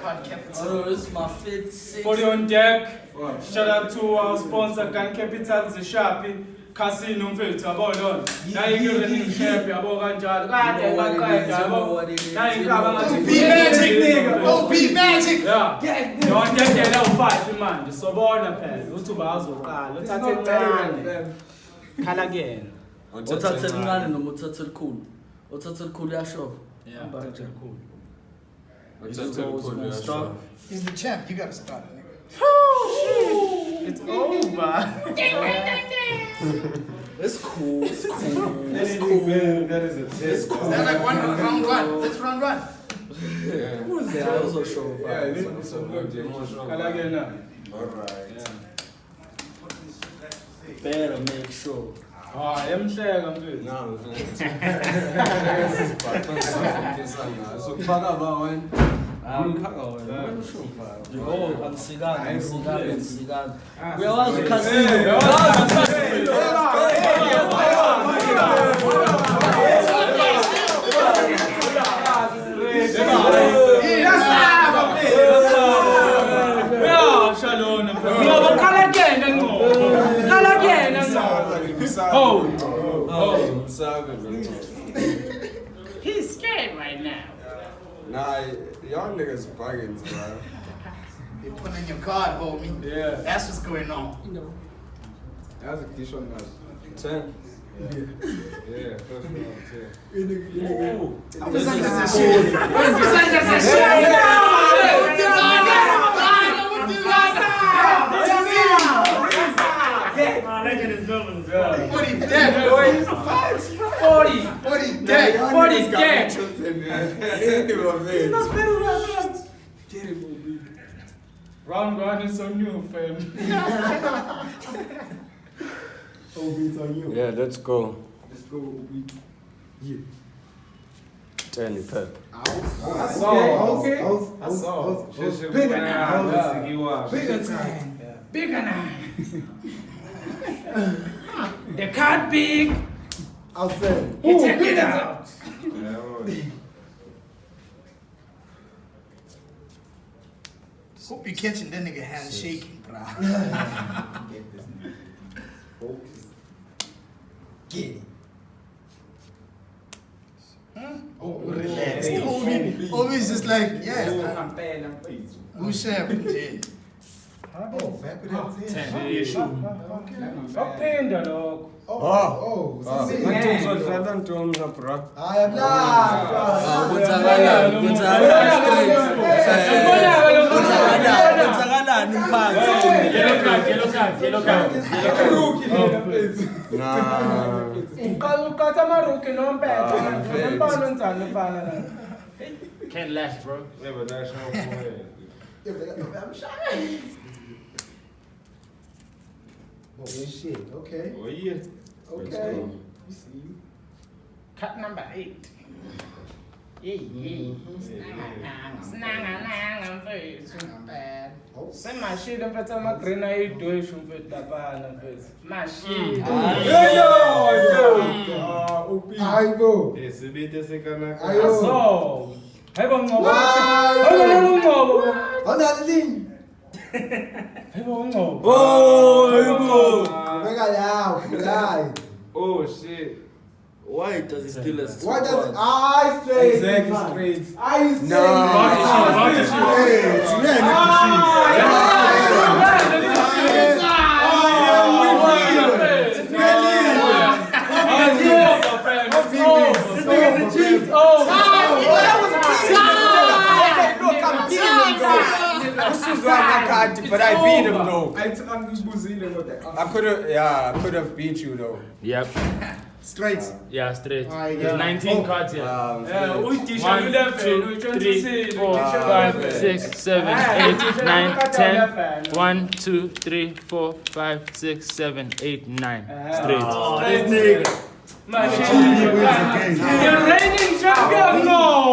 Oh, this is my fifth, sixth. 40 on deck. Shout out to our sponsor, Gun Capital, the Sharpie. Khasino mfethu yabona la yini share yabo kanjalo kade ngaqeda yabo la inkaba ngathi be magic nigga oh be magic yeah yonke ndlela u5 manje sobona phela uthi bazoqala uthathe encane khala kuyena uthathe encane noma uthathe elikhulu uthathe elikhulu yasho yeah uthathe elikhulu he's the champ you got to start nigga it's over. It's cool. It's cool. It's cool. That is a test. Is that like round one? Let's round one. Yeah. Who is that? That was a show. Yeah, it's so good. Alright. Better make sure. Ah, yemhleka mfethu. No, so fuck up one. Yo, angisikani. Uyawazi Khasino. He's scared right now. Nah, y'all niggas bugging, bro. You're putting your card, homie. Yeah. That's what's going on. That's a t-shirt now. 10. Yeah, first round, 40 dead, boys. 40 dead. 40 dead. Get it, baby. Round one is on you, fam. It's on you. Yeah, let's go. Let's go, Obi. Yeah. Tell you, Pep. I saw. Bigger now. The card big. Outside. You take it out. Hope you're catching that nigga hand shaking, bro. Get this nigga. Focus. Get it. Oh, relax. Obi's just like, yeah. I'm bad, I'm face. Who's sharing, Jay? Oh, back with that 10. Upenda lokho. Yellow card. Ukatha amaruki nompethe. Umbona onzani ufana la. Can't last, bro. Yeah, but that's no point. I'm shy. Oh, shit. Okay. Oh, yeah. Okay. We see you. Cut number 8. Bad. Sema shit mfethu ama-green ayidweshu mfethu laphana mfethu. Mashit. Aibo. Esibite sekanaka. Aso. Hayibo ngcobo. Hayibo ngcobo. Onalini. Hayibo ngcobo. Oh, Aibo. Pega lá, fly. Oh, shit. Why does he still have Why does it? I straight. Exactly straight. I straight. What is But I beat him though. I could have beat you though. Yep. Straight. Yeah, straight. Yeah. 19 cards here. 1, 2, 3, 4, 5, 6, 7, 8, 9, 10. 1, 2, 3, 4, 5, 6, 7, 8, 9. Straight. You're reigning champion, no!